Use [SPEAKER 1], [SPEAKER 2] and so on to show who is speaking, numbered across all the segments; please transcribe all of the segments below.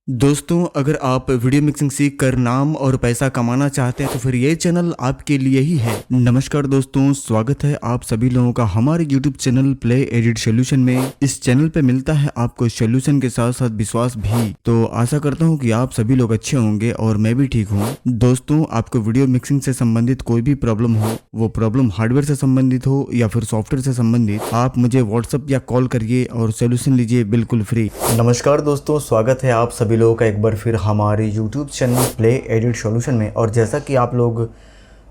[SPEAKER 1] दोस्तों, अगर आप वीडियो मिक्सिंग सीख कर नाम और पैसा कमाना चाहते हैं तो फिर ये चैनल आपके लिए ही है। नमस्कार दोस्तों, स्वागत है आप सभी लोगों का हमारे YouTube channel play edit solution में। इस चैनल पे मिलता है आपको सोल्यूशन के साथ साथ विश्वास भी। तो आशा करता हूँ कि आप सभी लोग अच्छे होंगे और मैं भी ठीक हूँ। दोस्तों, आपको वीडियो मिक्सिंग से संबंधित कोई भी प्रॉब्लम हो, वो प्रॉब्लम हार्डवेयर से संबंधित हो या फिर सॉफ्टवेयर से संबंधित, आप मुझे व्हाट्सएप या कॉल करिए और सोल्यूशन लीजिए बिल्कुल फ्री। नमस्कार दोस्तों, स्वागत है आप सभी लोगों का एक बार फिर हमारे YouTube channel play edit solution में। और जैसा कि आप लोग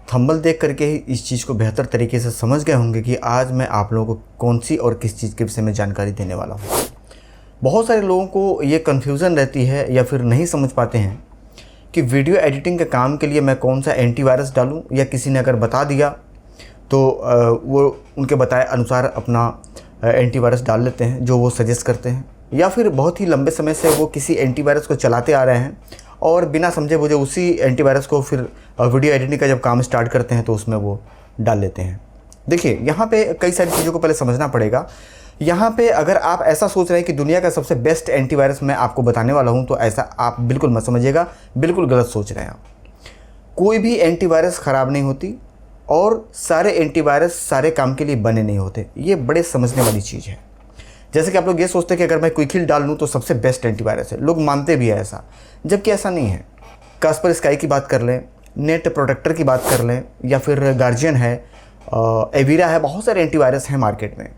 [SPEAKER 1] थंबनेल देख करके ही इस चीज़ को बेहतर तरीके से समझ गए होंगे कि आज मैं आप लोगों को कौन सी और किस चीज़ के विषय में जानकारी देने वाला हूँ। बहुत सारे लोगों को ये कन्फ्यूज़न रहती है या फिर नहीं समझ पाते हैं कि वीडियो एडिटिंग के काम के लिए मैं कौन सा एंटीवायरस डालूँ, या किसी ने अगर बता दिया तो वो उनके बताए अनुसार अपना एंटीवायरस डाल लेते हैं जो वो सजेस्ट करते हैं, या फिर बहुत ही लंबे समय से वो किसी एंटीवायरस को चलाते आ रहे हैं और बिना समझे बुझे उसी एंटीवायरस को फिर वीडियो एडिटिंग का जब काम स्टार्ट करते हैं तो उसमें वो डाल लेते हैं। देखिए, यहाँ पे कई सारी चीज़ों को पहले समझना पड़ेगा। यहाँ पे अगर आप ऐसा सोच रहे हैं कि दुनिया का सबसे बेस्ट एंटीवायरस मैं आपको बताने वाला हूँ, तो ऐसा आप बिल्कुल मत समझिएगा, बिल्कुल गलत सोच रहे हैं आप। कोई भी एंटीवायरस ख़राब नहीं होती और सारे एंटीवायरस सारे काम के लिए बने नहीं होते। ये बड़े समझने वाली चीज़ है। जैसे कि आप लोग ये सोचते हैं कि अगर मैं क्विक हिल डाल लूँ तो सबसे बेस्ट एंटीवायरस है, लोग मानते भी है ऐसा, जबकि ऐसा नहीं है। कास्पर स्काई की बात कर लें, नेट प्रोटेक्टर की बात कर लें, या फिर गार्जियन है, एवीरा है, बहुत सारे एंटीवायरस हैं मार्केट में।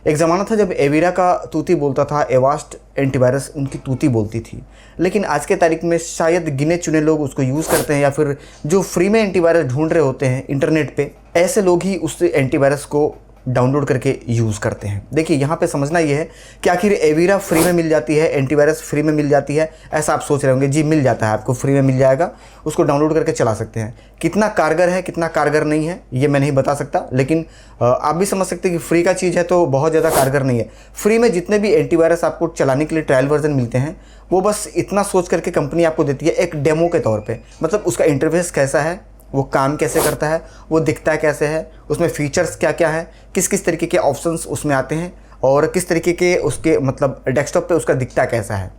[SPEAKER 1] एक ज़माना था जब एवीरा का तूती बोलता था, एवास्ट एंटीवायरस उनकी तूती बोलती थी। लेकिन आज के तारीख में शायद गिने चुने लोग उसको यूज़ करते हैं, या फिर जो फ्री में एंटीवायरस ढूंढ रहे होते हैं इंटरनेट पे, ऐसे लोग ही उस एंटीवायरस को डाउनलोड करके यूज़ करते हैं। देखिए, यहाँ पे समझना ये है कि आखिर एवीरा फ्री में मिल जाती है, एंटीवायरस फ्री में मिल जाती है, ऐसा आप सोच रहे होंगे। जी, मिल जाता है, आपको फ्री में मिल जाएगा, उसको डाउनलोड करके चला सकते हैं। कितना कारगर है, कितना कारगर नहीं है, ये मैं नहीं बता सकता, लेकिन आप भी समझ सकते हैं कि फ्री का चीज़ है तो बहुत ज़्यादा कारगर नहीं है। फ्री में जितने भी एंटीवायरस आपको चलाने के लिए ट्रायल वर्जन मिलते हैं, वो बस इतना सोच करके कंपनी आपको देती है एक डेमो के तौर पर। मतलब उसका इंटरफेस कैसा है, वो काम कैसे करता है, वो दिखता कैसे है, उसमें फीचर्स क्या क्या है, किस किस तरीके के ऑप्शंस उसमें आते हैं, और किस तरीके के उसके मतलब डेस्कटॉप पे उसका दिखता कैसा है।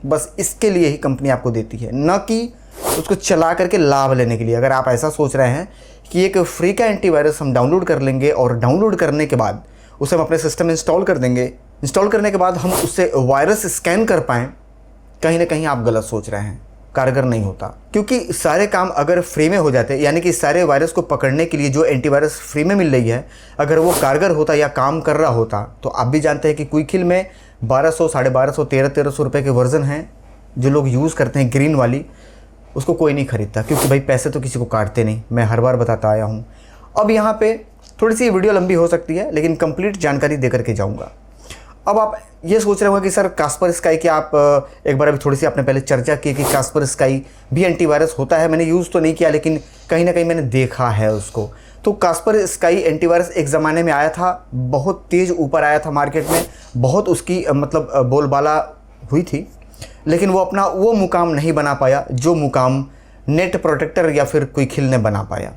[SPEAKER 1] बस इसके लिए ही कंपनी आपको देती है, न कि उसको चला करके लाभ लेने के लिए। अगर आप ऐसा सोच रहे हैं कि एक फ्री का एंटीवायरस हम डाउनलोड कर लेंगे और डाउनलोड करने के बाद उसे हम अपने सिस्टम में इंस्टॉल कर देंगे, इंस्टॉल करने के बाद हम उससे वायरस स्कैन कर पाएँ, कहीं ना कहीं आप गलत सोच रहे हैं। कारगर नहीं होता, क्योंकि सारे काम अगर फ्री में हो जाते, यानी कि सारे वायरस को पकड़ने के लिए जो एंटीवायरस फ्री में मिल रही है, अगर वो कारगर होता या काम कर रहा होता, तो आप भी जानते हैं कि क्विक हिल में 1200, 1250, 1300 रुपये के वर्जन हैं जो लोग यूज़ करते हैं, ग्रीन वाली, उसको कोई नहीं खरीदता, क्योंकि भाई पैसे तो किसी को काटते नहीं। मैं हर बार बताता आया हूँ। अब यहाँ पर थोड़ी सी वीडियो लंबी हो सकती है, लेकिन कंप्लीट जानकारी दे करके जाऊँगा। अब आप ये सोच रहे होंगे कि सर कास्पर स्काई की आप एक बार अभी थोड़ी सी आपने पहले चर्चा की कि कास्पर स्काई भी एंटीवायरस होता है। मैंने यूज़ तो नहीं किया, लेकिन कहीं ना कहीं मैंने देखा है उसको। तो कास्पर स्काई एंटीवायरस एक ज़माने में आया था, बहुत तेज़ ऊपर आया था मार्केट में, बहुत उसकी मतलब बोलबाला हुई थी, लेकिन वो अपना वो मुकाम नहीं बना पाया जो मुकाम नेट प्रोटेक्टर या फिर क्विक हिल ने बना पाया।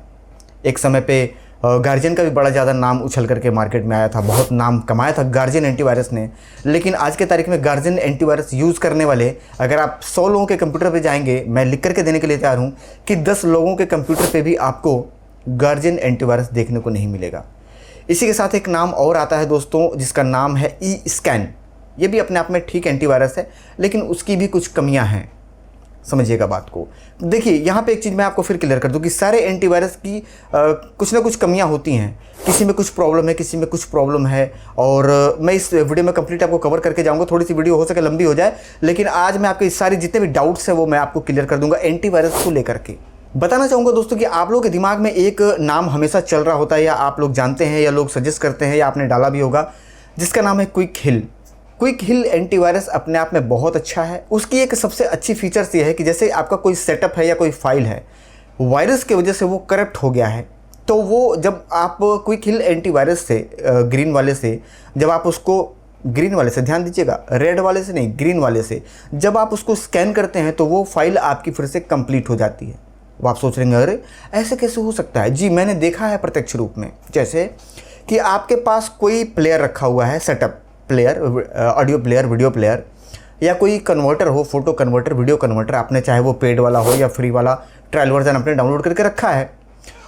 [SPEAKER 1] एक समय पे गार्जियन का भी बड़ा ज़्यादा नाम उछल करके मार्केट में आया था, बहुत नाम कमाया था गार्जियन एंटीवायरस ने। लेकिन आज के तारीख में गार्जियन एंटीवायरस यूज़ करने वाले, अगर आप 100 लोगों के कंप्यूटर पे जाएंगे, मैं लिख करके देने के लिए तैयार हूँ कि 10 लोगों के कंप्यूटर पे भी आपको गार्जियन एंटीवायरस देखने को नहीं मिलेगा। इसी के साथ एक नाम और आता है दोस्तों, जिसका नाम है ई-स्कैन। ये भी अपने आप में ठीक एंटीवायरस है, लेकिन उसकी भी कुछ कमियाँ हैं, समझिएगा बात को। देखिए, यहाँ पे एक चीज़ मैं आपको फिर क्लियर कर दूँ कि सारे एंटीवायरस की कुछ ना कुछ कमियाँ होती हैं। किसी में कुछ प्रॉब्लम है, किसी में कुछ प्रॉब्लम है, और मैं इस वीडियो में कंप्लीट आपको कवर करके जाऊँगा। थोड़ी सी वीडियो हो सके लंबी हो जाए, लेकिन आज मैं आपके सारी जितने भी डाउट्स हैं वो मैं आपको क्लियर कर दूँगा एंटीवायरस को लेकर के। बताना चाहूँगा दोस्तों कि आप लोगों के दिमाग में एक नाम हमेशा चल रहा होता है, या आप लोग जानते हैं, या लोग सजेस्ट करते हैं, या आपने डाला भी होगा, जिसका नाम है क्विक हिल। क्विक हिल एंटीवायरस अपने आप में बहुत अच्छा है। उसकी एक सबसे अच्छी फीचर्स ये है कि जैसे आपका कोई सेटअप है या कोई फाइल है, वायरस की वजह से वो करप्ट हो गया है, तो वो जब आप क्विक हिल एंटीवायरस से ग्रीन वाले से, जब आप उसको ग्रीन वाले से, ध्यान दीजिएगा, रेड वाले से नहीं, ग्रीन वाले से जब आप उसको स्कैन करते हैं, तो वो फाइल आपकी फिर से कंप्लीट हो जाती है। वो आप सोच रहे हैं अरे ऐसे कैसे हो सकता है। जी, मैंने देखा है प्रत्यक्ष रूप में। जैसे कि आपके पास कोई प्लेयर रखा हुआ है, setup player, audio player, video player,
[SPEAKER 2] या कोई कन्वर्टर हो, फोटो कन्वर्टर, वीडियो कन्वर्टर, आपने चाहे वो पेड वाला हो या फ्री वाला ट्रायल वर्जन आपने डाउनलोड करके रखा है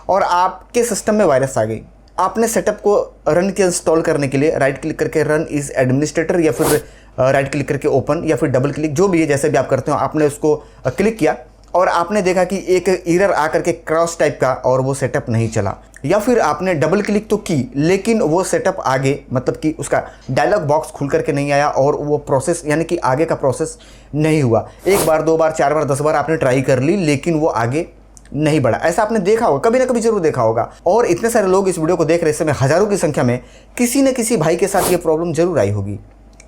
[SPEAKER 2] और आपके सिस्टम में वायरस आ गई। आपने सेटअप को रन के इंस्टॉल करने के लिए राइट क्लिक करके रन इज एडमिनिस्ट्रेटर या फिर राइट क्लिक करके ओपन या फिर डबल क्लिक, जो भी है जैसे भी आप करते हो, आपने उसको क्लिक किया और आपने देखा कि एक एरर आकर के क्रॉस टाइप का और वो सेटअप नहीं चला। या फिर आपने डबल क्लिक तो की लेकिन वो सेटअप आगे मतलब कि उसका डायलॉग बॉक्स खुल करके नहीं आया और वो प्रोसेस यानी कि आगे का प्रोसेस नहीं हुआ। एक बार, दो बार, 4 बार, 10 बार आपने ट्राई कर ली लेकिन वो आगे नहीं बढ़ा। ऐसा आपने देखा होगा, कभी ना कभी जरूर देखा होगा। और इतने सारे लोग इस वीडियो को देख रहे हैं, इस समय हज़ारों की संख्या में किसी न किसी भाई के साथ ये प्रॉब्लम जरूर आई होगी।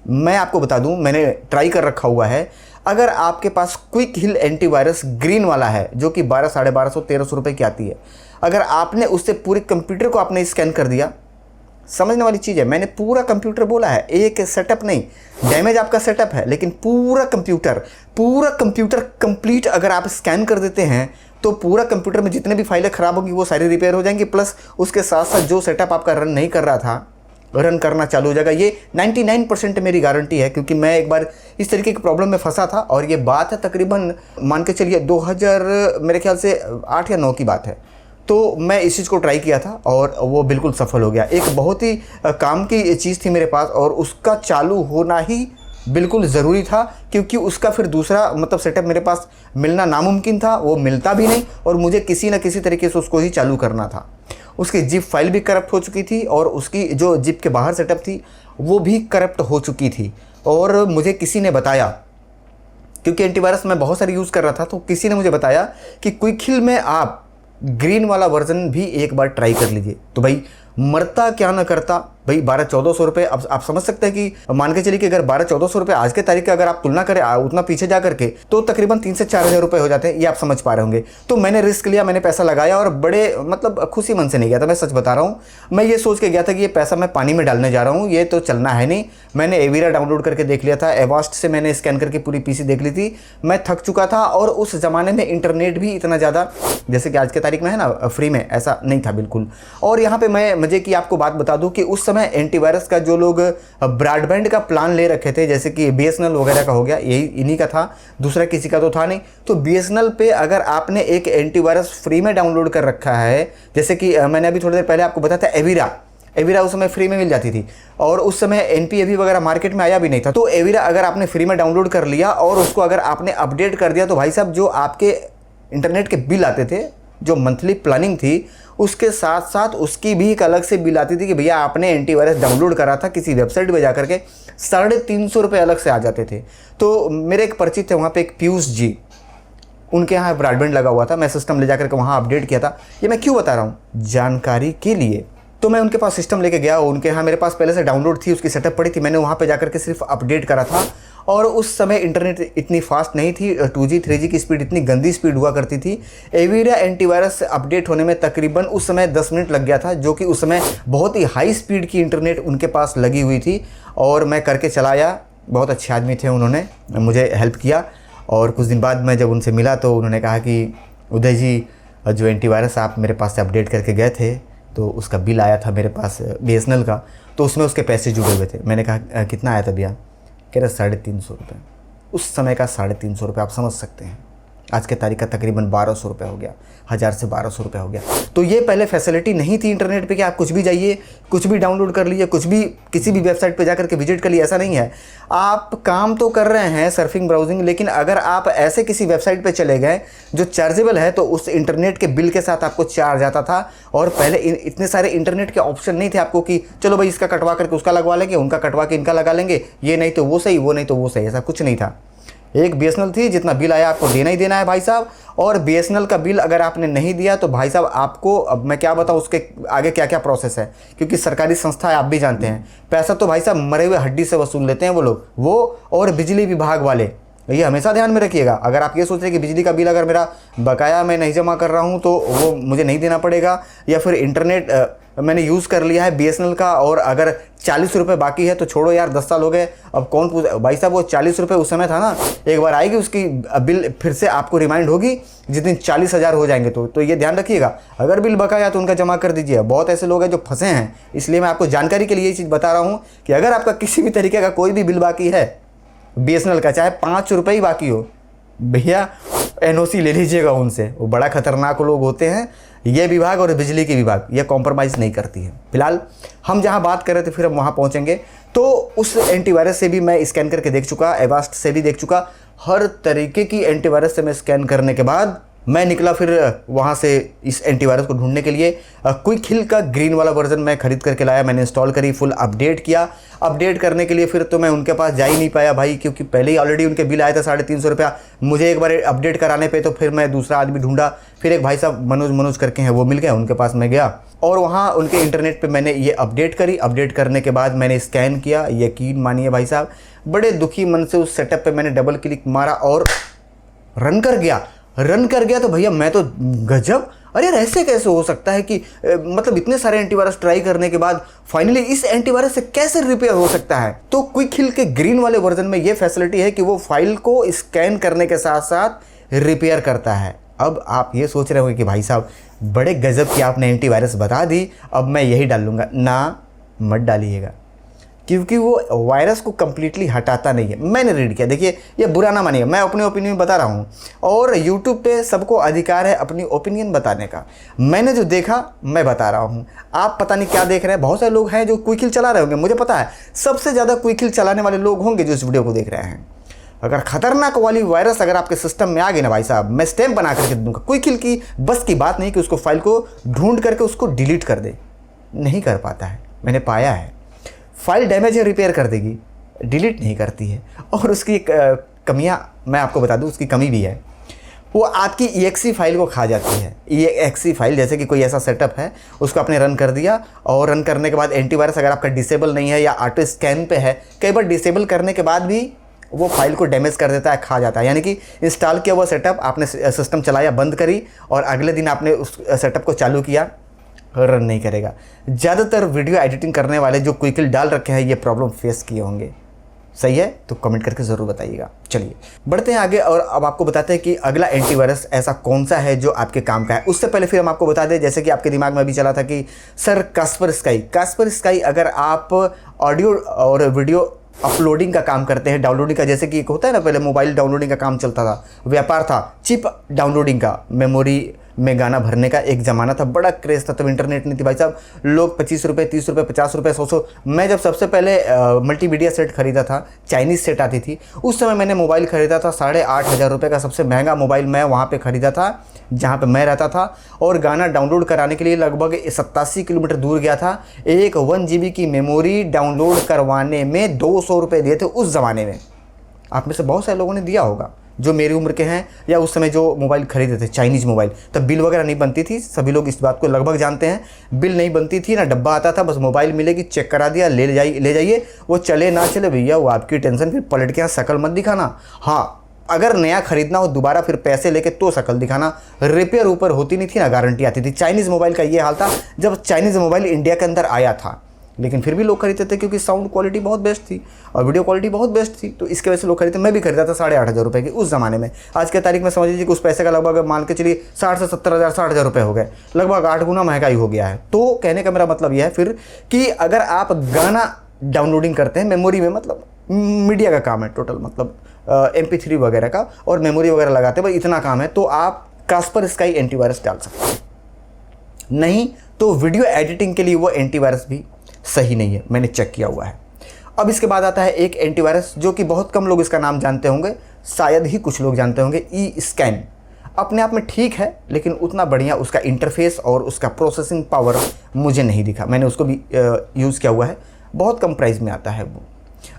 [SPEAKER 2] मैं आपको बता दूं, मैंने ट्राई कर रखा हुआ है। अगर आपके पास क्विक हिल एंटीवायरस ग्रीन वाला है जो कि 1200, 1250, 1300 रुपये की आती है, अगर आपने उससे पूरे कंप्यूटर को आपने स्कैन कर दिया, समझने वाली चीज़ है, मैंने पूरा कंप्यूटर बोला है, एक सेटअप नहीं। डैमेज आपका सेटअप है लेकिन पूरा कंप्यूटर कंप्लीट अगर आप स्कैन कर देते हैं तो पूरा कंप्यूटर में जितने भी फाइलें ख़राब होंगी वो सारी रिपेयर हो जाएंगी, प्लस उसके साथ साथ जो सेटअप आपका रन नहीं कर रहा था रन करना चालू हो जाएगा। ये 99% मेरी गारंटी है, क्योंकि मैं एक बार इस तरीके की प्रॉब्लम में फंसा था और ये बात है तकरीबन मान के चलिए 2000 मेरे ख्याल से 8 या 9 की बात है। तो मैं इस चीज़ को ट्राई किया था और वो बिल्कुल सफल हो गया। एक बहुत ही काम की चीज़ थी मेरे पास और उसका चालू होना ही बिल्कुल ज़रूरी था, क्योंकि उसका फिर दूसरा मतलब सेटअप मेरे पास मिलना नामुमकिन था, वो मिलता भी नहीं और मुझे किसी न किसी तरीके से उसको ही चालू करना था। उसकी जिप फाइल भी करप्ट हो चुकी थी और उसकी जो जिप के बाहर सेटअप थी वो भी करप्ट हो चुकी थी। और मुझे किसी ने बताया, क्योंकि एंटीवायरस मैं बहुत सारी यूज़ कर रहा था, तो किसी ने मुझे बताया कि क्विक हिल में आप ग्रीन वाला वर्जन भी एक बार ट्राई कर लीजिए। तो भाई मरता क्या ना करता भाई, 1200-1400 रुपये। अब आप समझ सकते हैं कि मान के चलिए कि अगर 1200-1400 रुपये आज के तारीख का अगर आप तुलना करें उतना पीछे जा करके, तो तकरीबन 3 से 4 हज़ार रुपये हो जाते हैं। ये आप समझ पा रहे होंगे। तो मैंने रिस्क लिया, मैंने पैसा लगाया और बड़े मतलब खुशी मन से नहीं गया था, मैं सच बता रहा हूँ। मैं ये सोच के गया था कि ये पैसा मैं पानी में डालने जा रहा हूँ, ये तो चलना है नहीं। मैंने एवीरा डाउनलोड करके देख लिया था, एवास्ट से मैंने स्कैन करके पूरी पीसी देख ली थी। मैं थक चुका था और उस ज़माने में इंटरनेट भी इतना ज़्यादा जैसे कि आज के तारीख में है ना फ्री में, ऐसा नहीं था बिल्कुल। और यहाँ पे मैं मजे की आपको बात बता दूं कि उस समय एंटीवायरस का जो लोग ब्रॉडबैंड का प्लान ले रखे थे, जैसे कि बीएसएनएल वगैरह का हो गया, यही इन्हीं का था, दूसरा किसी का तो था नहीं। तो बीएसएनएल पे अगर आपने एक एंटीवायरस फ्री में डाउनलोड कर रखा है, जैसे कि मैंने अभी थोड़ी देर पहले आपको बताया था एवीरा उस समय फ्री में मिल जाती थी और उस समय एनपीएवी वगैरह मार्केट में आया भी नहीं था। तो एवीरा अगर आपने फ्री में डाउनलोड कर लिया और उसको अगर आपने अपडेट कर दिया, तो भाई साहब जो आपके इंटरनेट के बिल आते थे, जो मंथली प्लानिंग थी, उसके साथ साथ उसकी भी एक अलग से बिल आती थी कि भैया आपने एंटीवायरस डाउनलोड करा था किसी वेबसाइट पे जाकर के, 350 रुपये अलग से आ जाते थे। तो मेरे एक परिचित थे वहाँ पे, एक पीयूष जी, उनके यहाँ ब्रॉडबैंड लगा हुआ था, मैं सिस्टम ले जाकर के वहाँ अपडेट किया था। ये मैं क्यों बता रहा हूँ, जानकारी के लिए। तो मैं उनके पास सिस्टम लेके गया, उनके यहाँ मेरे पास पहले से डाउनलोड थी, उसकी सेटअप पड़ी थी, मैंने वहाँ पे जाकर के सिर्फ अपडेट करा था। और उस समय इंटरनेट इतनी फास्ट नहीं थी, 2G 3G की स्पीड इतनी गंदी स्पीड हुआ करती थी। एवीरा एंटीवायरस अपडेट होने में तकरीबन उस समय 10 मिनट लग गया था, जो कि उस समय बहुत ही हाई स्पीड की इंटरनेट उनके पास लगी हुई थी। और मैं करके चलाया, बहुत अच्छे आदमी थे, उन्होंने मुझे हेल्प किया। और कुछ दिन बाद मैं जब उनसे मिला तो उन्होंने कहा कि उदय जी, जो एंटीवायरस आप मेरे पास से अपडेट करके गए थे तो उसका बिल आया था मेरे पास बीएसएनएल का, तो उसमें उसके पैसे जुड़े हुए थे। मैंने कहा कितना आया था भैया? कह रहे 350 रुपये। उस समय का 350 रुपये आप समझ सकते हैं, आज के तारीख का तकरीबन 1200 रुपये हो गया, 1000 से 1200 रुपये हो गया। तो ये पहले फैसिलिटी नहीं थी इंटरनेट पे कि आप कुछ भी जाइए, कुछ भी डाउनलोड कर लीजिए, कुछ भी किसी भी वेबसाइट पे जाकर के विजिट कर लिए, ऐसा नहीं है। आप काम तो कर रहे हैं सर्फिंग ब्राउजिंग, लेकिन अगर आप ऐसे किसी वेबसाइट पे चले गए जो चार्जेबल है, तो उस इंटरनेट के बिल के साथ आपको चार्ज आता था। और पहले इतने सारे इंटरनेट के ऑप्शन नहीं थे आपको कि चलो भाई इसका कटवा करके उसका लगवा लेंगे, उनका कटवा के इनका लगा लेंगे, ये नहीं तो वो सही, वो नहीं तो वो सही, ऐसा कुछ नहीं था। एक बीएसएनएल थी, जितना बिल आया आपको देना ही देना है भाई साहब। और बीएसएनएल का बिल अगर आपने नहीं दिया तो भाई साहब आपको, अब मैं क्या बताऊँ उसके आगे क्या क्या प्रोसेस है, क्योंकि सरकारी संस्था है, आप भी जानते हैं, पैसा तो भाई साहब मरे हुए हड्डी से वसूल लेते हैं वो लोग, वो और बिजली विभाग वाले। ये हमेशा ध्यान में रखिएगा। अगर आप ये सोच रहे हैं कि बिजली का बिल अगर मेरा बकाया मैं नहीं जमा कर रहा हूँ तो वो मुझे नहीं देना पड़ेगा, या फिर इंटरनेट मैंने यूज़ कर लिया है बीएसएनएल का और अगर 40 रुपये बाकी है तो छोड़ो यार, 10 साल हो गए, अब कौन पूछ भाई साहब। वो 40 रुपये उस समय था ना, एक बार आएगी उसकी बिल, फिर से आपको रिमाइंड होगी जिस दिन 40,000 हो जाएंगे। तो ये ध्यान रखिएगा, अगर बिल बकाया तो उनका जमा कर दीजिए। बहुत ऐसे लोग हैं जो फंसे हैं, इसलिए मैं आपको जानकारी के लिए ये चीज़ बता रहा हूँ कि अगर आपका किसी भी तरीके का कोई भी बिल बाकी है BSNL का, चाहे 5 रुपये ही बाकी हो, भैया NOC ले लीजिएगा उनसे। वो बड़ा खतरनाक लोग होते हैं, ये विभाग और बिजली की विभाग ये कॉम्प्रोमाइज़ नहीं करती है। फिलहाल हम जहाँ बात कर रहे थे फिर हम वहाँ पहुँचेंगे। तो उस एंटीवायरस से भी मैं स्कैन करके देख चुका, एवास्ट से भी देख चुका, हर तरीके की एंटीवायरस से मैं स्कैन करने के बाद मैं निकला फिर वहाँ से इस एंटीवायरस को ढूंढने के लिए। क्विक हिल का ग्रीन वाला वर्जन मैं खरीद करके लाया, मैंने इंस्टॉल करी, फुल अपडेट किया। अपडेट करने के लिए फिर तो मैं उनके पास जा ही नहीं पाया भाई, क्योंकि पहले ही ऑलरेडी उनके बिल आया था 350 रुपया। मुझे एक बार अपडेट कराने पे तो फिर मैं दूसरा आदमी ढूंढा, फिर एक भाई साहब मनोज करके हैं वो मिल गया, उनके पास मैं गया और वहाँ उनके इंटरनेट पर मैंने ये अपडेट करी। अपडेट करने के बाद मैंने स्कैन किया, यकीन मानिए भाई साहब बड़े दुखी मन से उस सेटअप पर मैंने डबल क्लिक मारा और रन कर गया। तो भैया मैं तो गजब, अरे यार ऐसे कैसे हो सकता है कि मतलब इतने सारे एंटीवायरस ट्राई करने के बाद फाइनली इस एंटीवायरस से कैसे रिपेयर हो सकता है। तो क्विक हिल के ग्रीन वाले वर्जन में ये फैसिलिटी है कि वो फाइल को स्कैन करने के साथ साथ रिपेयर करता है। अब आप ये सोच रहे होंगे कि भाई साहब बड़े गजब की आपने एंटीवायरस बता दी, अब मैं यही डाल लूँगा। ना, मत डालिएगा, क्योंकि वो वायरस को कम्प्लीटली हटाता नहीं है। मैंने रीड किया, देखिए ये बुरा ना मानिएगा, मैं अपनी ओपिनियन बता रहा हूँ और यूट्यूब पे सबको अधिकार है अपनी ओपिनियन बताने का। मैंने जो देखा मैं बता रहा हूँ, आप पता नहीं क्या देख रहे हैं। बहुत सारे लोग हैं जो क्विक हिल चला रहे होंगे, मुझे पता है सबसे ज़्यादा क्विक हिल चलाने वाले लोग होंगे जो इस वीडियो को देख रहे हैं। अगर खतरनाक वाली वायरस अगर आपके सिस्टम में आ गई ना भाई साहब, मैं स्टैम्प बना करके दूंगा। क्विक हिल की बस की बात नहीं कि उसको फाइल को ढूंढ करके उसको डिलीट कर दे, नहीं कर पाता है, मैंने पाया है। फाइल डैमेज है रिपेयर कर देगी, डिलीट नहीं करती है। और उसकी कमियां मैं आपको बता दूं, उसकी कमी भी है, वो आपकी EXE फाइल को खा जाती है। EXE फाइल जैसे कि कोई ऐसा सेटअप है, उसको आपने रन कर दिया और रन करने के बाद एंटीवायरस अगर आपका डिसेबल नहीं है या ऑटो स्कैन पे है, कई बार डिसेबल करने के बाद भी वो फाइल को डैमेज कर देता है, खा जाता है। यानी कि इंस्टॉल किया हुआ सेटअप आपने सिस्टम चलाया, बंद करी और अगले दिन आपने उस सेटअप को चालू किया, रन नहीं करेगा। ज़्यादातर वीडियो एडिटिंग करने वाले जो क्विक हिल डाल रखे हैं ये प्रॉब्लम फेस किए होंगे। सही है तो कमेंट करके ज़रूर बताइएगा। चलिए बढ़ते हैं आगे और अब आपको बताते हैं कि अगला एंटीवायरस ऐसा कौन सा है जो आपके काम का है। उससे पहले फिर हम आपको बता दें, जैसे कि आपके दिमाग में अभी चला था कि सर कास्परस्काई अगर आप ऑडियो और वीडियो अपलोडिंग का काम करते हैं, डाउनलोडिंग का, जैसे कि एक होता है ना, पहले मोबाइल डाउनलोडिंग का काम चलता था, व्यापार था चिप डाउनलोडिंग का, मेमोरी में गाना भरने का एक ज़माना था, बड़ा क्रेज़ था। तब इंटरनेट नहीं थी भाई साहब, लोग 25 रुपये 30 रुपये 50 रुपये 100 मैं जब सबसे पहले मल्टीमीडिया सेट खरीदा था, चाइनीज़ सेट आती थी, उस समय मैंने मोबाइल ख़रीदा था 8,500 रुपये का। सबसे महंगा मोबाइल मैं वहाँ पे ख़रीदा था जहाँ पे मैं रहता था, और गाना डाउनलोड कराने के लिए लगभग 87 किलोमीटर दूर गया था। एक 1 GB की मेमोरी डाउनलोड करवाने में 200 रुपये दिए थे उस ज़माने में। आप में से बहुत सारे लोगों ने दिया होगा जो मेरी उम्र के हैं या उस समय जो मोबाइल खरीदे थे, चाइनीज़ मोबाइल। तब बिल वगैरह नहीं बनती थी, सभी लोग इस बात को लगभग जानते हैं। बिल नहीं बनती थी, ना डब्बा आता था, बस मोबाइल मिलेगी, चेक करा दिया, ले जाइए। वो चले ना चले भैया वो आपकी टेंशन, फिर पलट के यहाँ शक्ल मत दिखाना। हाँ, अगर नया खरीदना हो दोबारा फिर पैसे लेके तो शक्ल दिखाना। रिपेयर ऊपर होती नहीं थी ना गारंटी आती थी। चाइनीज़ मोबाइल का ये हाल था जब चाइनीज़ मोबाइल इंडिया के अंदर आया था, लेकिन फिर भी लोग खरीदते थे क्योंकि साउंड क्वालिटी बहुत बेस्ट थी और वीडियो क्वालिटी बहुत बेस्ट थी, तो इसके वजह से लोग खरीदते। मैं भी खरीदा था 8,500 रुपये की उस ज़माने में। आज के तारीख में समझ लीजिए कि उस पैसे का लगभग मान के चलिए 60 से 70 हज़ार 60 हज़ार रुपये हो गए, लगभग 8 गुना महंगाई हो गया है। तो कहने का मेरा मतलब यह है फिर कि अगर आप गाना डाउनलोडिंग करते हैं मेमोरी में, मतलब मीडिया का काम है टोटल, मतलब MP3 वगैरह का, और मेमोरी वगैरह लगाते हैं, बस इतना काम है, तो आप कास्परस्काई एंटीवायरस डाल सकते हैं। नहीं तो वीडियो एडिटिंग के लिए वो एंटीवायरस भी सही नहीं है, मैंने चेक किया हुआ है। अब इसके बाद आता है एक एंटीवायरस जो कि बहुत कम लोग इसका नाम जानते होंगे, शायद ही कुछ लोग जानते होंगे, E-Scan। अपने आप में ठीक है, लेकिन उतना बढ़िया उसका इंटरफेस और उसका प्रोसेसिंग पावर मुझे नहीं दिखा। मैंने उसको भी यूज़ किया हुआ है, बहुत कम प्राइस में आता है वो।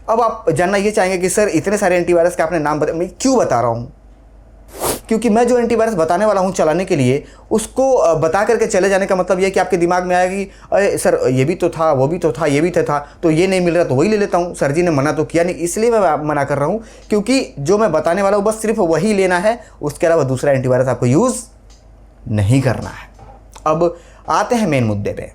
[SPEAKER 2] अब आप जानना ये चाहेंगे कि सर इतने सारे एंटीवायरस का आपने नाम मैं क्यों बता रहा हूँ? क्योंकि मैं जो एंटीवायरस बताने वाला हूं चलाने के लिए, उसको बता करके चले जाने का मतलब यह कि आपके दिमाग में आएगा कि अरे सर ये भी तो था, वो भी तो था, ये भी तो था, तो ये नहीं मिल रहा तो वही ले लेता हूं। सर जी ने मना तो किया नहीं, इसलिए मैं मना कर रहा हूं, क्योंकि जो मैं बताने वाला हूं बस सिर्फ वही लेना है, उसके अलावा दूसरा एंटीवायरस आपको यूज़ नहीं करना है। अब आते हैं मेन मुद्दे पे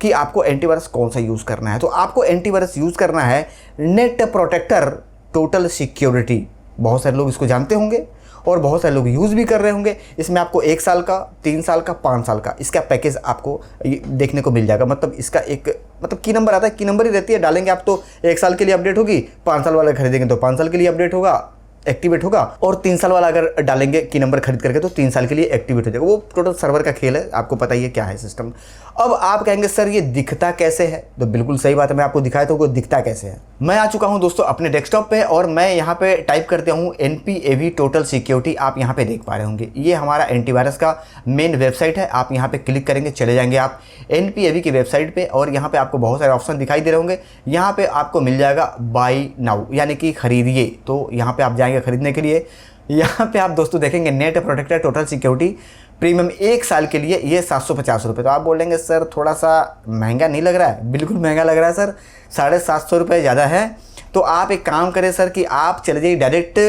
[SPEAKER 2] कि आपको एंटीवायरस कौन सा यूज़ करना है। तो आपको एंटीवायरस यूज़ करना है नेट प्रोटेक्टर टोटल सिक्योरिटी। बहुत सारे लोग इसको जानते होंगे और बहुत सारे लोग यूज़ भी कर रहे होंगे। इसमें आपको 1 साल का, 3 साल का, 5 साल का इसका पैकेज आपको देखने को मिल जाएगा। मतलब इसका एक की नंबर आता है, की नंबर ही रहती है, डालेंगे आप तो 1 साल के लिए अपडेट होगी, 5 साल वाला खरीदेंगे तो 5 साल के लिए अपडेट होगा, एक्टिवेट होगा, और 3 साल वाला अगर डालेंगे की नंबर खरीद करके तो 3 साल के लिए एक्टिवेट हो जाएगा। वो टोटल सर्वर का खेल है, आपको पता ही है क्या है सिस्टम। अब आप कहेंगे सर ये दिखता कैसे है, तो बिल्कुल सही बात है, मैं आपको दिखाया तो वो दिखता कैसे है। मैं आ चुका हूं दोस्तों अपने डेस्कटॉप पे और मैं यहाँ पे टाइप करते हूँ NPAV टोटल सिक्योरिटी। आप यहाँ पे देख पा रहे होंगे ये हमारा एंटीवायरस का मेन वेबसाइट है। आप यहाँ पे क्लिक करेंगे, चले जाएंगे आप NPAV की वेबसाइट पे और यहाँ पे आपको बहुत सारे ऑप्शन दिखाई दे रहे होंगे। यहाँ पे आपको मिल जाएगा बाई नाउ, यानी कि खरीदिए। तो यहाँ पे आप जाएंगे खरीदने के लिए। यहाँ पे आप दोस्तों देखेंगे net protector total security premium 1 साल के लिए ये 750 रुपये। तो आप बोलेंगे सर थोड़ा सा महंगा नहीं लग रहा है? बिल्कुल महंगा लग रहा है सर, 750 रुपये ज़्यादा है। तो आप एक काम करें सर कि आप चले जाइए डायरेक्ट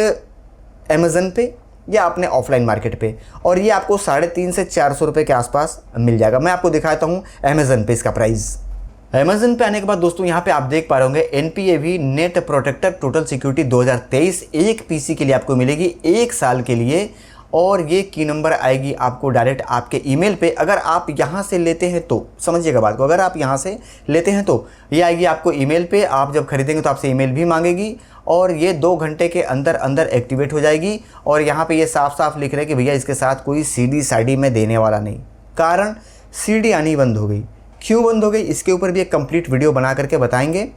[SPEAKER 2] अमेज़न पे या अपने ऑफलाइन मार्केट पे, और ये आपको 350 से 400 रुपये के आसपास मिल जाएगा। मैं आपको दिखाता हूँ अमेज़न पे इसका प्राइस। अमेज़न पे आने के बाद दोस्तों यहाँ पे आप देख पा रहे होंगे NPAV net protector total security 2023 एक पीसी के लिए आपको मिलेगी 1 साल के लिए, और ये की नंबर आएगी आपको डायरेक्ट आपके ईमेल पे। अगर आप यहाँ से लेते हैं तो समझिएगा बात को, अगर आप यहाँ से लेते हैं तो ये आएगी आपको ईमेल पे। आप जब खरीदेंगे तो आपसे ईमेल भी मांगेगी और ये 2 घंटे के अंदर अंदर एक्टिवेट हो जाएगी। और यहाँ पे ये साफ साफ लिख रहे हैं कि भैया इसके साथ कोई CD साइडी में देने वाला नहीं। कारण CD आनी बंद हो गई। क्यों बंद हो गई इसके ऊपर भी एक कंप्लीट वीडियो बना करके बताएंगे।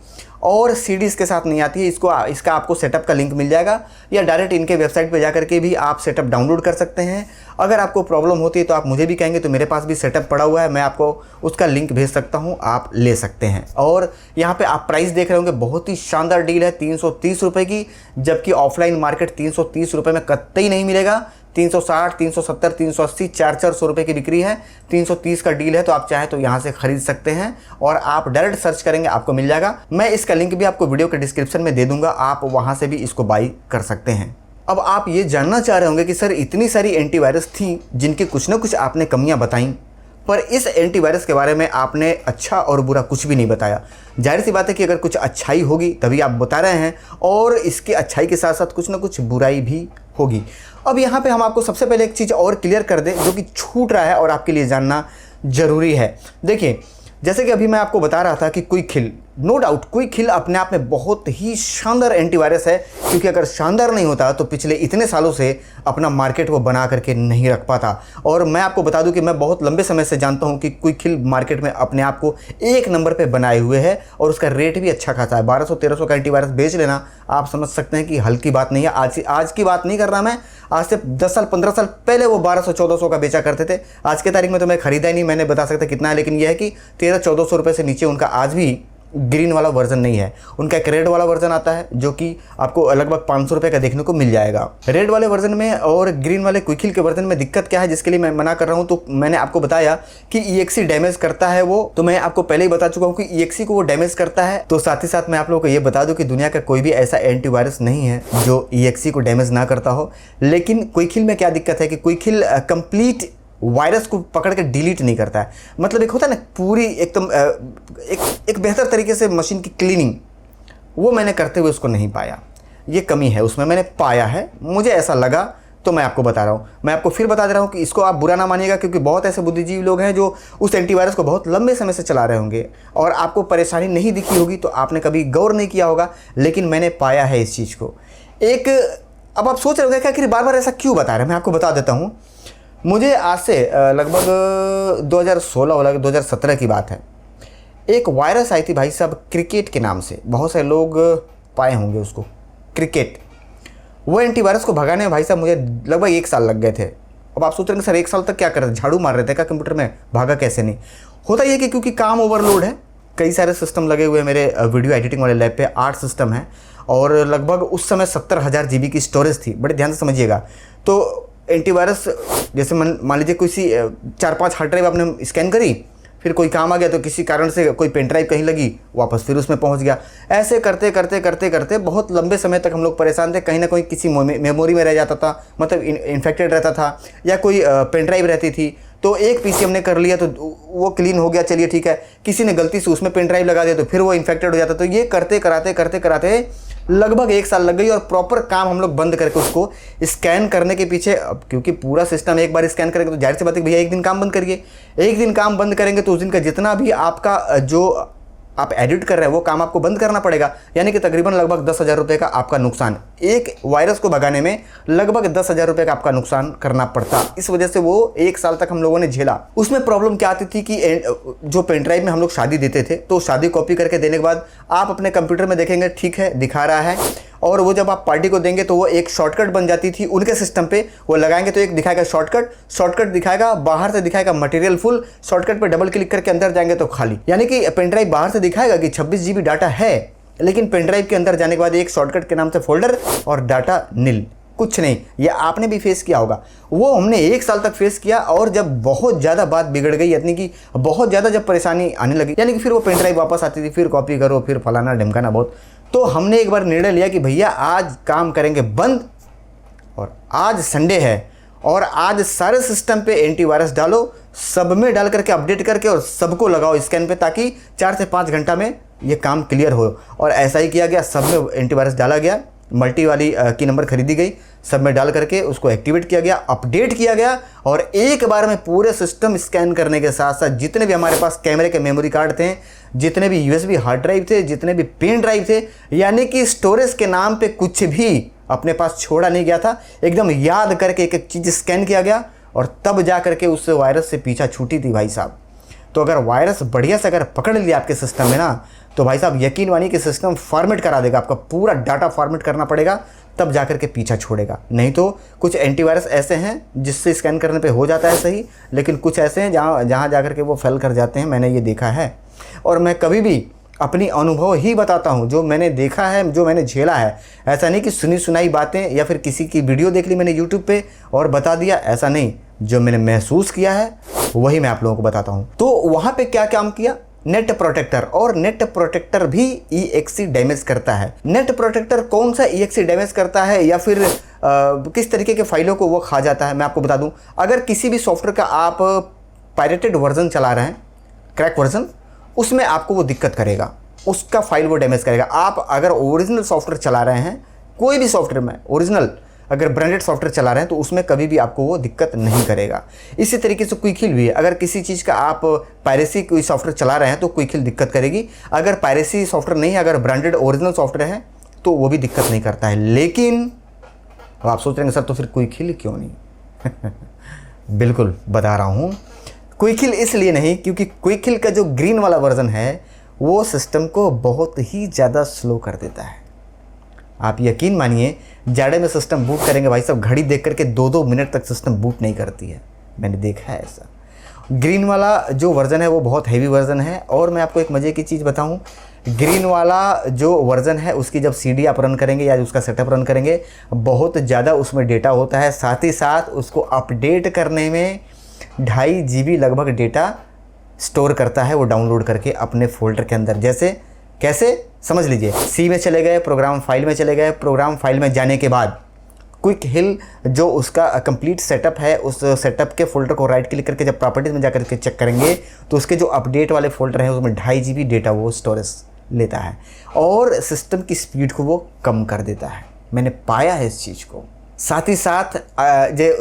[SPEAKER 2] और CD इसके साथ नहीं आती है, इसका आपको सेटअप का लिंक मिल जाएगा, या डायरेक्ट इनके वेबसाइट पे जा करके भी आप सेटअप डाउनलोड कर सकते हैं। अगर आपको प्रॉब्लम होती है तो आप मुझे भी कहेंगे तो मेरे पास भी सेटअप पड़ा हुआ है, मैं आपको उसका लिंक भेज सकता हूँ, आप ले सकते हैं। और यहाँ पे आप प्राइस देख रहे होंगे, बहुत ही शानदार डील है 330 रुपये की, जबकि ऑफलाइन मार्केट 330 रुपये में कतई नहीं मिलेगा। 360, 370, 380, 400 रुपये की बिक्री है, 330 का डील है। तो आप चाहे तो यहाँ से खरीद सकते हैं और आप डायरेक्ट सर्च करेंगे आपको मिल जाएगा। मैं इसका लिंक भी आपको वीडियो के डिस्क्रिप्शन में दे दूंगा, आप वहाँ से भी इसको बाई कर सकते हैं। अब आप ये जानना चाह रहे होंगे कि सर इतनी सारी एंटीवायरस थी जिनकी कुछ ना कुछ आपने कमियाँ बताई, पर इस एंटीवायरस के बारे में आपने अच्छा और बुरा कुछ भी नहीं बताया। जाहिर सी बात है कि अगर कुछ अच्छाई होगी तभी आप बता रहे हैं, और इसकी अच्छाई के साथ साथ कुछ ना कुछ बुराई भी होगी। अब यहाँ पे हम आपको सबसे पहले एक चीज़ और क्लियर कर दें जो कि छूट रहा है और आपके लिए जानना ज़रूरी है। देखिए, जैसे कि अभी मैं आपको बता रहा था कि क्विकहिल, नो डाउट क्विकहिल अपने आप में बहुत ही शानदार एंटीवायरस है, क्योंकि अगर शानदार नहीं होता तो पिछले इतने सालों से अपना मार्केट वो बना करके नहीं रख पाता। और मैं आपको बता दूं कि मैं बहुत लंबे समय से जानता हूं कि क्विकहिल मार्केट में अपने आप को 1 नंबर पे बनाए हुए है, और उसका रेट भी अच्छा खासा है। 1200-1300 का एंटीवायरस बेच लेना आप समझ सकते हैं कि हल्की बात नहीं है। आज की बात नहीं कर रहा मैं, आज से 10 साल 15 साल पहले वो 1200-1400 का बेचा करते थे। आज के तारीख में तो मैं खरीदा ही नहीं, मैंने बता सकता कितना है, लेकिन यह है कि 1300-1400 रुपये से नीचे उनका आज भी ग्रीन वाला वर्जन नहीं है। उनका एक रेड वाला वर्जन आता है जो कि आपको लगभग 500 रुपये का देखने को मिल जाएगा। रेड वाले वर्जन में और ग्रीन वाले क्विकहिल के वर्जन में दिक्कत क्या है जिसके लिए मैं मना कर रहा हूं, तो मैंने आपको बताया कि EXE डैमेज करता है वो, तो मैं आपको पहले ही बता चुका हूं कि EXE को वो डैमेज करता है। तो साथ ही साथ मैं आप लोगों को ये बता दूं कि दुनिया का कोई भी ऐसा एंटीवायरस नहीं है जो EXE को डैमेज ना करता हो। लेकिन क्विकहिल में क्या दिक्कत है कि क्विकहिल कंप्लीट वायरस को पकड़ के डिलीट नहीं करता है। मतलब एक होता है ना पूरी एकदम एक बेहतर तरीके से मशीन की क्लीनिंग, वो मैंने करते हुए उसको नहीं पाया। ये कमी है उसमें, मैंने पाया है, मुझे ऐसा लगा, तो मैं आपको बता रहा हूँ। मैं आपको फिर बता दे रहा हूँ कि इसको आप बुरा ना मानिएगा, क्योंकि बहुत ऐसे बुद्धिजीवी लोग हैं जो उस एंटीवायरस को बहुत लंबे समय से चला रहे होंगे और आपको परेशानी नहीं दिखी होगी, तो आपने कभी गौर नहीं किया होगा, लेकिन मैंने पाया है इस चीज़ को। अब आप सोच रहे होंगे कि आखिर बार बार ऐसा क्यों बता रहे हैं, मैं आपको बता देता हूँ। मुझे आज से लगभग 2016 वाला 2017 की बात है, एक वायरस आई थी भाई साहब क्रिकेट के नाम से, बहुत सारे लोग पाए होंगे उसको, क्रिकेट। वो एंटीवायरस को भगाने में भाई साहब मुझे लगभग 1 साल लग गए थे। अब आप सोच रहे हैं सर 1 साल तक क्या कर रहे थे, झाड़ू मार रहे थे क्या कंप्यूटर में, भागा कैसे नहीं? होता ये कि क्योंकि काम ओवरलोड है, कई सारे सिस्टम लगे हुए हैं मेरे वीडियो एडिटिंग वाले लैब पे, 8 सिस्टम है, और लगभग उस समय 70,000 GB की स्टोरेज थी। बड़े ध्यान से समझिएगा। तो एंटीवायरस जैसे मान लीजिए कोई सी 4-5 हार्ड ड्राइव आपने स्कैन करी, फिर कोई काम आ गया तो किसी कारण से कोई पेन ड्राइव कहीं लगी, वापस फिर उसमें पहुंच गया। ऐसे करते करते करते करते बहुत लंबे समय तक हम लोग परेशान थे। कहीं ना कहीं किसी मेमोरी में रह जाता था, मतलब इन्फेक्टेड रहता था, या कोई पेन ड्राइव रहती थी। तो एक पीसी हमने कर लिया तो वो क्लीन हो गया, चलिए ठीक है। किसी ने गलती से उसमें पेन ड्राइव लगा दिया तो फिर वो इन्फेक्टेड हो जाता। तो ये करते कराते लगभग 1 साल लग गई और प्रॉपर काम हम लोग बंद करके उसको स्कैन करने के पीछे, अब क्योंकि पूरा सिस्टम एक बार स्कैन करेंगे तो जाहिर सी बात है भैया एक दिन काम बंद करिए। एक दिन काम बंद करेंगे तो उस दिन का जितना भी आपका जो आप एडिट कर रहे हैं वो काम आपको बंद करना पड़ेगा, यानी कि तकरीबन लगभग 10,000 रुपये का आपका नुकसान, एक वायरस को भगाने में लगभग 10,000 रुपये का आपका नुकसान करना पड़ता। इस वजह से वो 1 साल तक हम लोगों ने झेला। उसमें प्रॉब्लम क्या आती थी कि जो पेन ड्राइव में हम लोग शादी देते थे तो शादी कॉपी करके देने के बाद आप अपने कंप्यूटर में देखेंगे ठीक है दिखा रहा है, और वो जब आप पार्टी को देंगे तो वो एक शॉर्टकट बन जाती थी उनके सिस्टम पे। वो लगाएंगे तो एक दिखाएगा शॉर्टकट दिखाएगा, बाहर से दिखाएगा मटेरियल फुल, शॉर्टकट पे डबल क्लिक करके अंदर जाएंगे तो खाली। यानी कि पेन ड्राइव बाहर से दिखाएगा कि 26 GB डाटा है, लेकिन पेन ड्राइव के अंदर जाने के बाद एक शॉर्टकट के नाम से फोल्डर और डाटा नील, कुछ नहीं। ये आपने भी फेस किया होगा। वो हमने 1 साल तक फेस किया, और जब बहुत ज़्यादा बात बिगड़ गई, यानी कि बहुत ज़्यादा जब परेशानी आने लगी, यानी कि फिर वो पेन ड्राइव वापस आती थी, फिर कॉपी करो, फिर फलाना ढिमकाना बहुत, तो हमने एक बार निर्णय लिया कि भैया आज काम करेंगे बंद, और आज संडे है और आज सारे सिस्टम पे एंटीवायरस डालो, सब में डाल करके अपडेट करके और सबको लगाओ स्कैन पे, ताकि 4 से 5 घंटा में ये काम क्लियर हो। और ऐसा ही किया गया, सब में एंटीवायरस डाला गया, मल्टी वाली की नंबर खरीदी गई, सब में डाल करके उसको एक्टिवेट किया गया, अपडेट किया गया, और एक बार में पूरे सिस्टम स्कैन करने के साथ साथ जितने भी हमारे पास कैमरे के मेमोरी कार्ड थे, जितने भी USB हार्ड ड्राइव थे, जितने भी पेन ड्राइव थे, यानी कि स्टोरेज के नाम पे कुछ भी अपने पास छोड़ा नहीं गया था। एकदम याद करके एक एक चीज़ स्कैन किया गया, और तब जा करके उस वायरस से पीछा छूटी थी भाई साहब। तो अगर वायरस बढ़िया से अगर पकड़ लिया आपके सिस्टम में ना, तो भाई साहब यकीन मानिए कि सिस्टम फॉर्मेट करा देगा, आपका पूरा डाटा फॉर्मेट करना पड़ेगा, तब जा करके पीछा छोड़ेगा। नहीं तो कुछ एंटीवायरस ऐसे हैं जिससे स्कैन करने पे हो जाता है सही, लेकिन कुछ ऐसे हैं जहाँ जा करके वो फेल कर जाते हैं। मैंने ये देखा है, और मैं कभी भी अपनी अनुभव ही बताता हूँ, जो मैंने देखा है, जो मैंने झेला है। ऐसा नहीं कि सुनी सुनाई बातें या फिर किसी की वीडियो देख ली मैंने यूट्यूब पे और बता दिया, ऐसा नहीं। जो मैंने महसूस किया है वही मैं आप लोगों को बताता हूँ। तो वहाँ पे क्या काम किया, नेट प्रोटेक्टर, और नेट प्रोटेक्टर भी EXE डैमेज करता है। नेट प्रोटेक्टर कौन सा EXE डैमेज करता है या फिर किस तरीके के फाइलों को वो खा जाता है, मैं आपको बता दूं। अगर किसी भी सॉफ्टवेयर का आप पायरेटेड वर्जन चला रहे हैं, क्रैक वर्जन, उसमें आपको वो दिक्कत करेगा, उसका फाइल वो डैमेज करेगा। आप अगर ओरिजिनल सॉफ्टवेयर चला रहे हैं, कोई भी सॉफ्टवेयर में ओरिजिनल अगर ब्रांडेड सॉफ्टवेयर चला रहे हैं, तो उसमें कभी भी आपको वो दिक्कत नहीं करेगा। इसी तरीके से क्विकहिल भी है। अगर किसी चीज़ का आप पायरेसी कोई सॉफ्टवेयर चला रहे हैं तो क्विकहिल दिक्कत करेगी। अगर पायरेसी सॉफ्टवेयर नहीं है, अगर ब्रांडेड ओरिजिनल सॉफ्टवेयर है, तो वो भी दिक्कत नहीं करता है। लेकिन अब आप सोच रहे हैं सर तो फिर क्विकहिल क्यों नहीं बिल्कुल बता रहा हूँ, क्विकहिल इसलिए नहीं क्योंकि क्विकहिल का जो ग्रीन वाला वर्जन है वो सिस्टम को बहुत ही ज़्यादा स्लो कर देता है। आप यकीन मानिए, जाड़े में सिस्टम बूट करेंगे भाई साहब, घड़ी देख करके 2-2 मिनट तक सिस्टम बूट नहीं करती है। मैंने देखा है ऐसा। ग्रीन वाला जो वर्ज़न है वो बहुत हैवी वर्ज़न है। और मैं आपको एक मज़े की चीज़ बताऊं, ग्रीन वाला जो वर्ज़न है उसकी जब CD आप रन करेंगे या उसका सेटअप रन करेंगे, बहुत ज़्यादा उसमें डेटा होता है। साथ ही साथ उसको अपडेट करने में 2.5 GB लगभग डेटा स्टोर करता है वो, डाउनलोड करके अपने फोल्डर के अंदर। जैसे कैसे समझ लीजिए, C में चले गए, प्रोग्राम फाइल में चले गए, प्रोग्राम फाइल में जाने के बाद क्विकहिल जो उसका कंप्लीट सेटअप है, उस सेटअप के फोल्डर को राइट क्लिक करके जब प्रॉपर्टीज़ में जाकर के चेक करेंगे तो उसके जो अपडेट वाले फोल्डर हैं उसमें 2.5 GB डेटा वो स्टोरेज लेता है और सिस्टम की स्पीड को वो कम कर देता है। मैंने पाया है इस चीज़ को। साथ ही साथ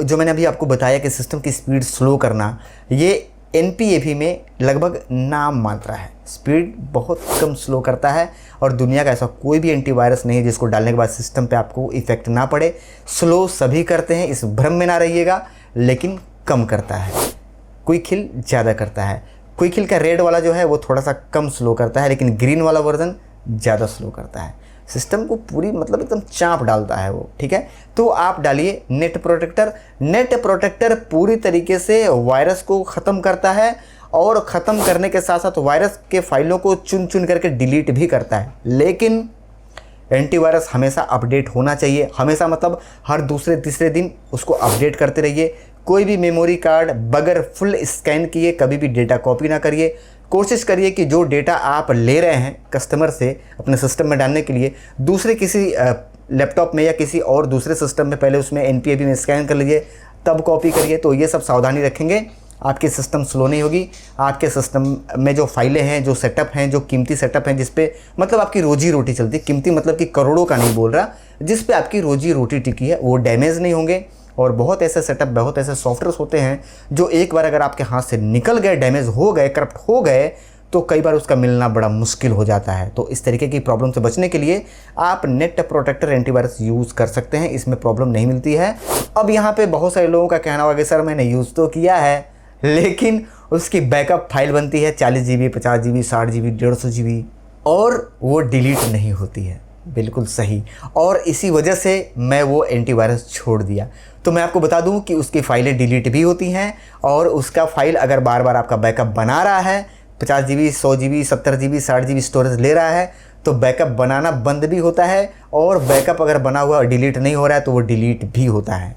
[SPEAKER 2] जो मैंने अभी आपको बताया कि सिस्टम की स्पीड स्लो करना, ये NPAP में लगभग नाम मात्रा है। स्पीड बहुत कम स्लो करता है और दुनिया का ऐसा कोई भी एंटीवायरस नहीं है जिसको डालने के बाद सिस्टम पे आपको इफेक्ट ना पड़े। स्लो सभी करते हैं, इस भ्रम में ना रहिएगा, लेकिन कम करता है। क्विकहिल ज़्यादा करता है। क्विकहिल का रेड वाला जो है वो थोड़ा सा कम स्लो करता है, लेकिन ग्रीन वाला वर्जन ज़्यादा स्लो करता है। सिस्टम को पूरी मतलब एकदम चाँप डालता है वो, ठीक है। तो आप डालिए नेट प्रोटेक्टर। नेट प्रोटेक्टर पूरी तरीके से वायरस को ख़त्म करता है और ख़त्म करने के साथ साथ वायरस के फाइलों को चुन चुन करके डिलीट भी करता है। लेकिन एंटीवायरस हमेशा अपडेट होना चाहिए। हमेशा मतलब हर दूसरे तीसरे दिन उसको अपडेट करते रहिए। कोई भी मेमोरी कार्ड बगैर फुल स्कैन किए कभी भी डेटा कॉपी ना करिए। कोशिश करिए कि जो डेटा आप ले रहे हैं कस्टमर से अपने सिस्टम में डालने के लिए, दूसरे किसी लैपटॉप में या किसी और दूसरे सिस्टम में पहले उसमें NPAP में स्कैन कर लीजिए, तब कॉपी करिए। तो ये सब सावधानी रखेंगे आपकी सिस्टम स्लो नहीं होगी। आपके सिस्टम में जो फाइलें हैं, जो सेटअप हैं, जो कीमती सेटअप हैं, जिस पे मतलब आपकी रोजी रोटी चलती है, कीमती मतलब कि करोड़ों का नहीं बोल रहा, जिस पे आपकी रोजी रोटी टिकी है, वो डैमेज नहीं होंगे। और बहुत ऐसे सेटअप, बहुत ऐसे सॉफ्टवेयर होते हैं जो एक बार अगर आपके हाथ से निकल गए, डैमेज हो गए, करप्ट हो गए, तो कई बार उसका मिलना बड़ा मुश्किल हो जाता है। तो इस तरीके की प्रॉब्लम से बचने के लिए आप नेट प्रोटेक्टर एंटीवायरस यूज़ कर सकते हैं, इसमें प्रॉब्लम नहीं मिलती है। अब यहाँ पे बहुत सारे लोगों का कहना होगा कि सर मैंने यूज़ तो किया है, लेकिन उसकी बैकअप फाइल बनती है 40 GB, 50 GB, 60 GB, 150 GB, और वो डिलीट नहीं होती है। बिल्कुल सही। और इसी वजह से मैं वो एंटीवायरस छोड़ दिया। तो मैं आपको बता दूं कि उसकी फाइलें डिलीट भी होती हैं, और उसका फाइल अगर बार बार आपका बैकअप बना रहा है, 50 GB, 100 GB, 70 GB, 60 GB storage ले रहा है, तो बैकअप बनाना बंद भी होता है, और बैकअप अगर बना हुआ डिलीट नहीं हो रहा है तो वो डिलीट भी होता है।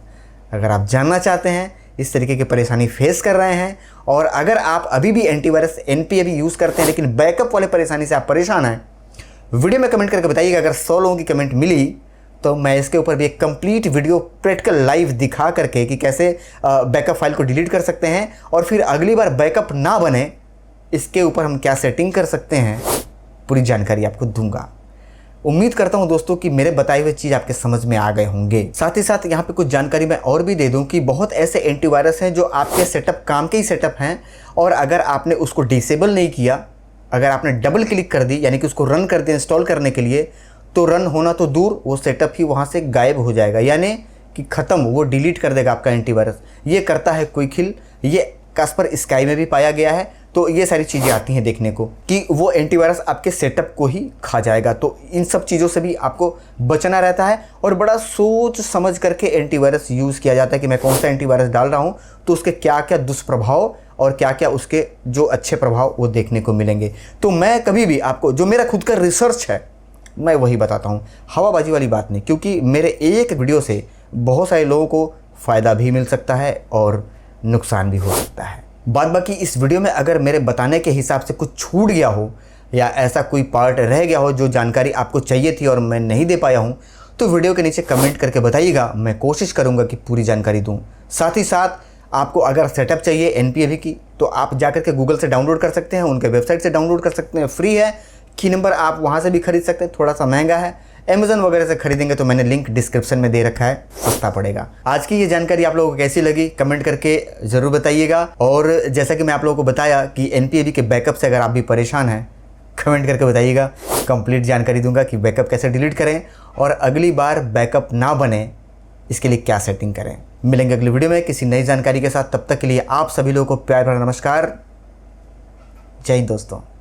[SPEAKER 2] अगर आप जानना चाहते हैं, इस तरीके की परेशानी फेस कर रहे हैं, और अगर आप अभी भी एंटीवायरस NPA भी यूज़ करते हैं लेकिन बैकअप वाले परेशानी से आप परेशान हैं, वीडियो में कमेंट करके बताइएगा। अगर 100 लोगों की कमेंट मिली तो मैं इसके ऊपर भी एक कंप्लीट वीडियो प्रैक्टिकल लाइव दिखा करके कि कैसे बैकअप फाइल को डिलीट कर सकते हैं, और फिर अगली बार बैकअप ना बने इसके ऊपर हम क्या सेटिंग कर सकते हैं, पूरी जानकारी आपको दूंगा। उम्मीद करता हूं दोस्तों कि मेरे बताए हुए चीज़ आपके समझ में आ गए होंगे। साथ ही साथ यहाँ पे कुछ जानकारी मैं और भी दे दूं कि बहुत ऐसे एंटीवायरस हैं जो आपके सेटअप काम के ही सेटअप हैं, और अगर आपने उसको डिसेबल नहीं किया, अगर आपने डबल क्लिक कर दी यानी कि उसको रन कर दिया इंस्टॉल करने के लिए, तो रन होना तो दूर, वो सेटअप ही वहाँ से गायब हो जाएगा, यानी कि ख़त्म, वो डिलीट कर देगा आपका एंटीवायरस। ये करता है क्विकहिल, ये कास्परस्काई में भी पाया गया है। तो ये सारी चीज़ें आती हैं देखने को कि वो एंटीवायरस आपके सेटअप को ही खा जाएगा। तो इन सब चीज़ों से भी आपको बचना रहता है, और बड़ा सोच समझ करके एंटीवायरस यूज़ किया जाता है कि मैं कौन सा एंटीवायरस डाल रहा हूँ, तो उसके क्या क्या दुष्प्रभाव और क्या क्या उसके जो अच्छे प्रभाव वो देखने को मिलेंगे। तो मैं कभी भी आपको जो मेरा खुद का रिसर्च है मैं वही बताता हूँ, हवाबाजी वाली बात नहीं, क्योंकि मेरे एक वीडियो से बहुत सारे लोगों को फ़ायदा भी मिल सकता है और नुकसान भी हो सकता है। बाद बाकी इस वीडियो में अगर मेरे बताने के हिसाब से कुछ छूट गया हो, या ऐसा कोई पार्ट रह गया हो जो जानकारी आपको चाहिए थी और मैं नहीं दे पाया हूँ, तो वीडियो के नीचे कमेंट करके बताइएगा, मैं कोशिश करूँगा कि पूरी जानकारी दूँ। साथ ही साथ आपको अगर सेटअप चाहिए NPA की, तो आप जाकर के गूगल से डाउनलोड कर सकते हैं, उनके वेबसाइट से डाउनलोड कर सकते हैं, फ्री है। की नंबर आप वहाँ से भी खरीद सकते हैं, थोड़ा सा महंगा है। अमेज़न वगैरह से खरीदेंगे तो मैंने लिंक डिस्क्रिप्शन में दे रखा है, सस्ता पड़ेगा। आज की ये जानकारी आप लोगों को कैसी लगी कमेंट करके ज़रूर बताइएगा। और जैसा कि मैं आप लोगों को बताया कि NPA के बैकअप से अगर आप भी परेशान हैं, कमेंट करके बताइएगा, कंप्लीट जानकारी दूंगा कि बैकअप कैसे डिलीट करें, और अगली बार बैकअप ना बने इसके लिए क्या सेटिंग करें। मिलेंगे अगली वीडियो में किसी नई जानकारी के साथ। तब तक के लिए आप सभी लोगों को प्यार भरा नमस्कार। जय हिंद दोस्तों।